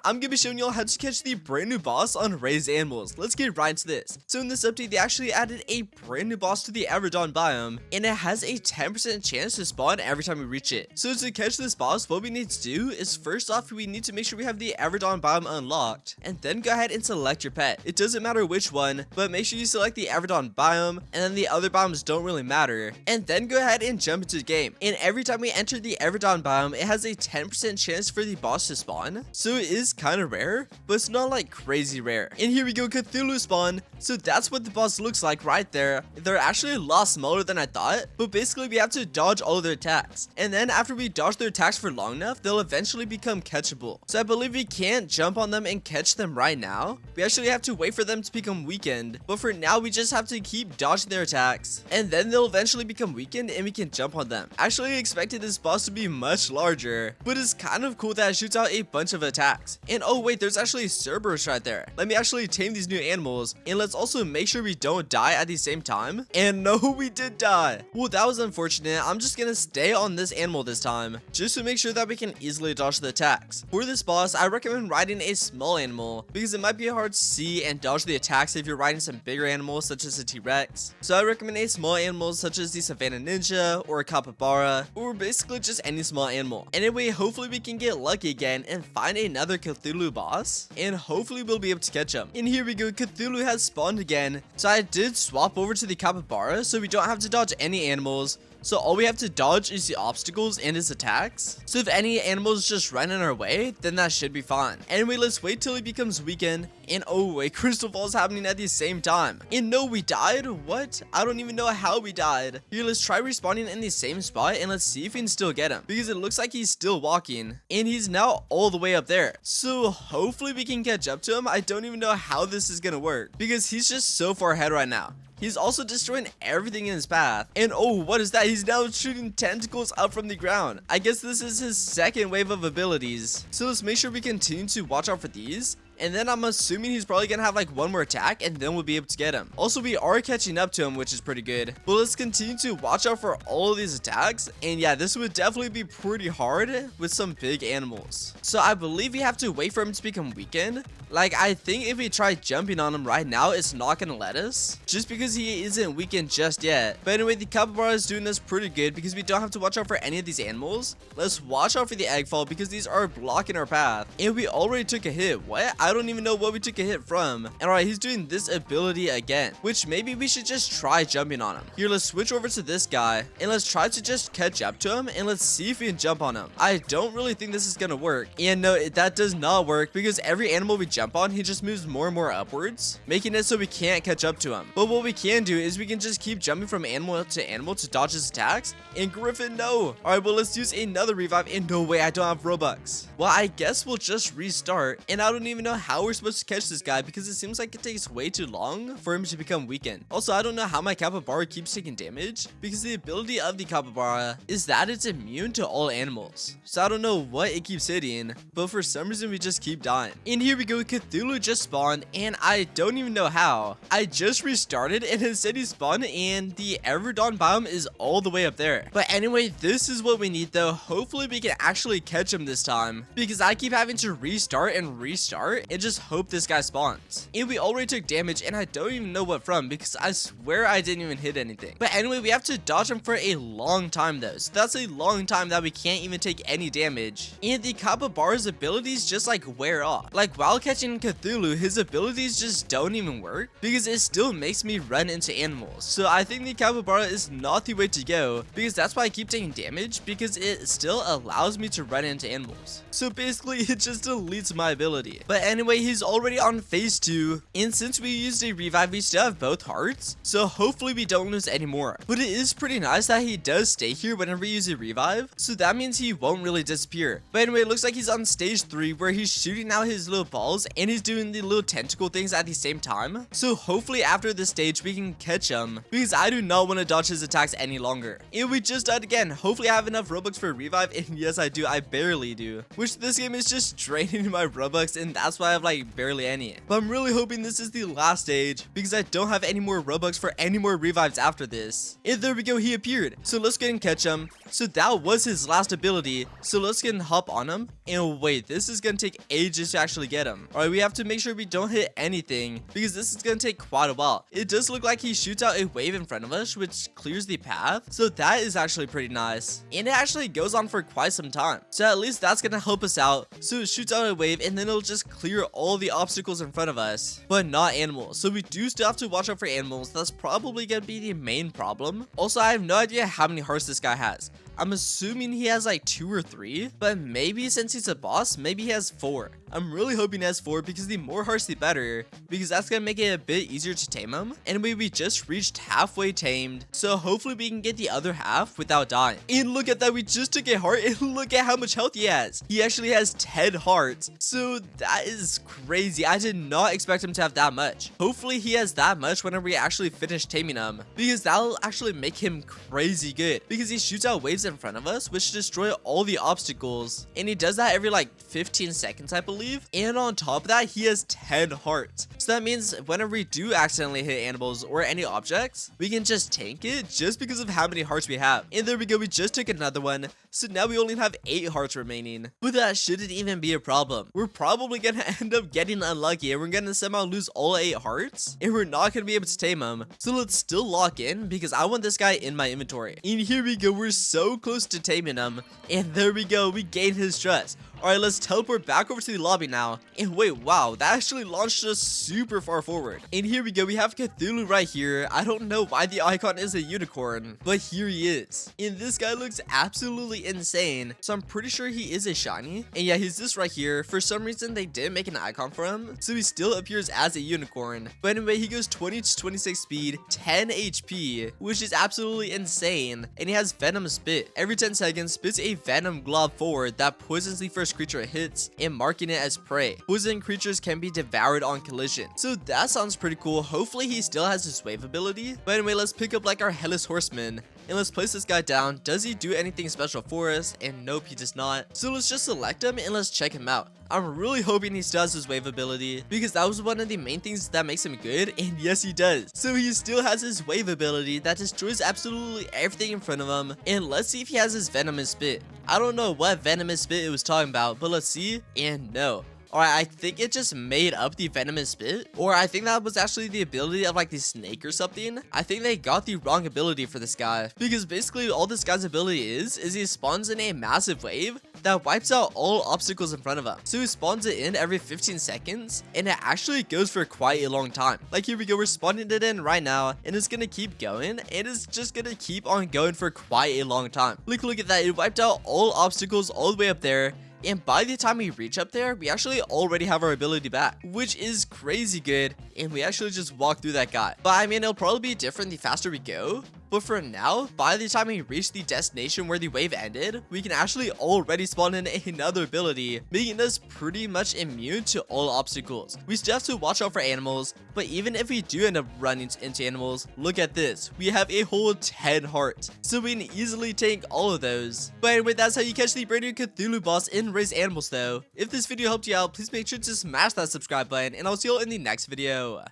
I'm gonna be showing y'all how to catch the brand new boss on Raised Animals. Let's get right into this. So in this update, they actually added a brand new boss to the Everdawn biome, and it has a 10% chance to spawn every time we reach it. So to catch this boss, what we need to do is first off, we need to make sure we have the Everdawn biome unlocked, and then go ahead and select your pet. It doesn't matter which one, but make sure you select the Everdawn biome, and then the other biomes don't really matter. And then go ahead and jump into the game. And every time we enter the Everdawn biome, it has a 10% chance for the boss to spawn. So it is kind of rare, but it's not like crazy rare. And here we go, Cthulhu spawn. So that's what the boss looks like right there. They're actually a lot smaller than I thought, but basically we have to dodge all of their attacks. And then after we dodge their attacks for long enough, they'll eventually become catchable. So I believe we can't jump on them and catch them right now. We actually have to wait for them to become weakened. But for now, we just have to keep dodging their attacks, and then they'll eventually become weakened and we can jump on them. Actually, I expected this boss to be much larger, but it's kind of cool that it shoots out a bunch of attacks. And oh wait, there's actually Cerberus right there. Let me actually tame these new animals, and let's also make sure we don't die at the same time. And no, we did die. Well, that was unfortunate. I'm just gonna stay on this animal this time, just to make sure that we can easily dodge the attacks. For this boss, I recommend riding a small animal, because it might be hard to see and dodge the attacks if you're riding some bigger animals such as a T-Rex. So I recommend a small animal such as the Savannah Ninja or a Capybara, or basically just any small animal. Anyway, hopefully we can get lucky again and find another Cthulhu boss, and hopefully we'll be able to catch him. And here we go, Cthulhu has spawned again. So I did swap over to the Capybara so we don't have to dodge any animals. So all we have to dodge is the obstacles and his attacks. So if any animals just run in our way, then that should be fine. Anyway, let's wait till he becomes weakened. And oh wait, Crystal Fall is happening at the same time. And no, we died? What? I don't even know how we died. Here, let's try respawning in the same spot and let's see if we can still get him, because it looks like he's still walking and he's now all the way up there. So hopefully we can catch up to him. I don't even know how this is gonna work because he's just so far ahead right now. He's also destroying everything in his path. And oh, what is that? He's now shooting tentacles up from the ground. I guess this is his second wave of abilities. So let's make sure we continue to watch out for these. And then I'm assuming he's probably gonna have like one more attack, and then we'll be able to get him. Also, we are catching up to him, which is pretty good. But let's continue to watch out for all of these attacks. And yeah, this would definitely be pretty hard with some big animals. So I believe we have to wait for him to become weakened. Like, I think if we try jumping on him right now, it's not gonna let us, just because he isn't weakened just yet. But anyway, the Capybara is doing this pretty good because we don't have to watch out for any of these animals. Let's watch out for the Eggfall because these are blocking our path. And we already took a hit. What? I don't even know what we took a hit from. And alright, he's doing this ability again, which maybe we should just try jumping on him. Here, let's switch over to this guy and let's try to just catch up to him and let's see if we can jump on him. I don't really think this is gonna work. And no, that does not work because every animal we jump on, he just moves more and more upwards, making it so we can't catch up to him. But what we can do is we can just keep jumping from animal to dodge his attacks. And Griffin, no. Alright, well, let's use another revive. And no way, I don't have Robux. Well, I guess we'll just restart. And I don't even know how we're supposed to catch this guy because it seems like it takes way too long for him to become weakened. Also, I don't know how my Capybara keeps taking damage because the ability of the Capybara is that it's immune to all animals. So I don't know what it keeps hitting, but for some reason we just keep dying. And here we go, Cthulhu just spawned and I don't even know how. I just restarted and it said he spawned and the Everdawn biome is all the way up there. But anyway, this is what we need though. Hopefully we can actually catch him this time because I keep having to restart and just hope this guy spawns. And we already took damage and I don't even know what from because I swear I didn't even hit anything. But anyway, we have to dodge him for a long time though. So that's a long time that we can't even take any damage. And the Capybara's abilities just like wear off. Like while catching Cthulhu, his abilities just don't even work because it still makes me run into animals. So I think the Capybara is not the way to go because that's why I keep taking damage, because it still allows me to run into animals. So basically it just deletes my ability. But anyway, he's already on phase 2, and since we used a revive, we still have both hearts, so hopefully we don't lose any more. But it is pretty nice that he does stay here whenever we use a revive, so that means he won't really disappear. But anyway, it looks like he's on stage 3 where he's shooting out his little balls and he's doing the little tentacle things at the same time. So hopefully after this stage we can catch him because I do not want to dodge his attacks any longer. And we just died again. Hopefully I have enough Robux for a revive, and yes I do, I barely do. Which this game is just draining my Robux, and that's why why I have like barely any. But I'm really hoping this is the last stage because I don't have any more Robux for any more revives after this. And there we go, he appeared. So let's go and catch him. So that was his last ability. So let's get and hop on him. And wait, this is gonna take ages to actually get him. Alright, we have to make sure we don't hit anything because this is gonna take quite a while. It does look like he shoots out a wave in front of us, which clears the path. So that is actually pretty nice. And it actually goes on for quite some time. So at least that's gonna help us out. So it shoots out a wave and then it'll just clear all the obstacles in front of us, but not animals. So we do still have to watch out for animals. That's probably gonna be the main problem. Also, I have no idea how many hearts this guy has. I'm assuming he has like 2 or 3, but maybe since he's a boss, maybe he has 4. I'm really hoping he has 4 because the more hearts the better, because that's gonna make it a bit easier to tame him. Anyway, we just reached halfway tamed, so hopefully we can get the other half without dying. And look at that, we just took a heart and look at how much health he has. He actually has 10 hearts, so that is crazy. I did not expect him to have that much. Hopefully he has that much whenever we actually finish taming him, because that'll actually make him crazy good, because he shoots out waves in front of us which destroy all the obstacles, and he does that every like 15 seconds I believe. And on top of that, he has 10 hearts, so that means whenever we do accidentally hit animals or any objects, we can just tank it just because of how many hearts we have. And there we go, we just took another one, so now we only have 8 hearts remaining, but that shouldn't even be a problem. We're probably gonna end up getting unlucky and we're gonna somehow lose all 8 hearts and we're not gonna be able to tame him. So let's still lock in because I want this guy in my inventory. And here we go, we're so close to taming him, and there we go, we gained his trust. Alright, let's teleport back over to the lobby now. And wait, wow, that actually launched us super far forward. And here we go, we have Cthulhu right here. I don't know why the icon is a unicorn, but here he is. And this guy looks absolutely insane, so I'm pretty sure he is a shiny. And yeah, he's this right here. For some reason, they didn't make an icon for him, so he still appears as a unicorn. But anyway, he goes 20 to 26 speed, 10 HP, which is absolutely insane. And he has Venom Spit. Every 10 seconds, spits a Venom Glob forward that poisons the first creature it hits and marking it as prey. Poison creatures can be devoured on collision. So that sounds pretty cool. Hopefully he still has his wave ability. But anyway, let's pick up like our Headless Horseman. And let's place this guy down. Does he do anything special for us? And nope, he does not. So let's just select him and let's check him out. I'm really hoping he still has his wave ability because that was one of the main things that makes him good, and yes he does. So he still has his wave ability that destroys absolutely everything in front of him. And let's see if he has his Venomous Spit. I don't know what Venomous Spit it was talking about, but let's see. And no. Alright, I think it just made up the Venomous Spit, or I think that was actually the ability of like the snake or something. I think they got the wrong ability for this guy, because basically all this guy's ability is he spawns in a massive wave that wipes out all obstacles in front of him. So he spawns it in every 15 seconds, and it actually goes for quite a long time. Like here we go, we're spawning it in right now, and it's gonna keep going, and it's just gonna keep on going for quite a long time. Look at that, it wiped out all obstacles all the way up there. And by the time we reach up there, we actually already have our ability back, which is crazy good. And we actually just walked through that guy. But I mean, it'll probably be different the faster we go. But for now, by the time we reach the destination where the wave ended, we can actually already spawn in another ability, making us pretty much immune to all obstacles. We still have to watch out for animals, but even if we do end up running into animals, look at this. We have a whole 10 hearts, so we can easily tank all of those. But anyway, that's how you catch the brand new Cthulhu boss in Raise Animals though. If this video helped you out, please make sure to smash that subscribe button, and I'll see you all in the next video.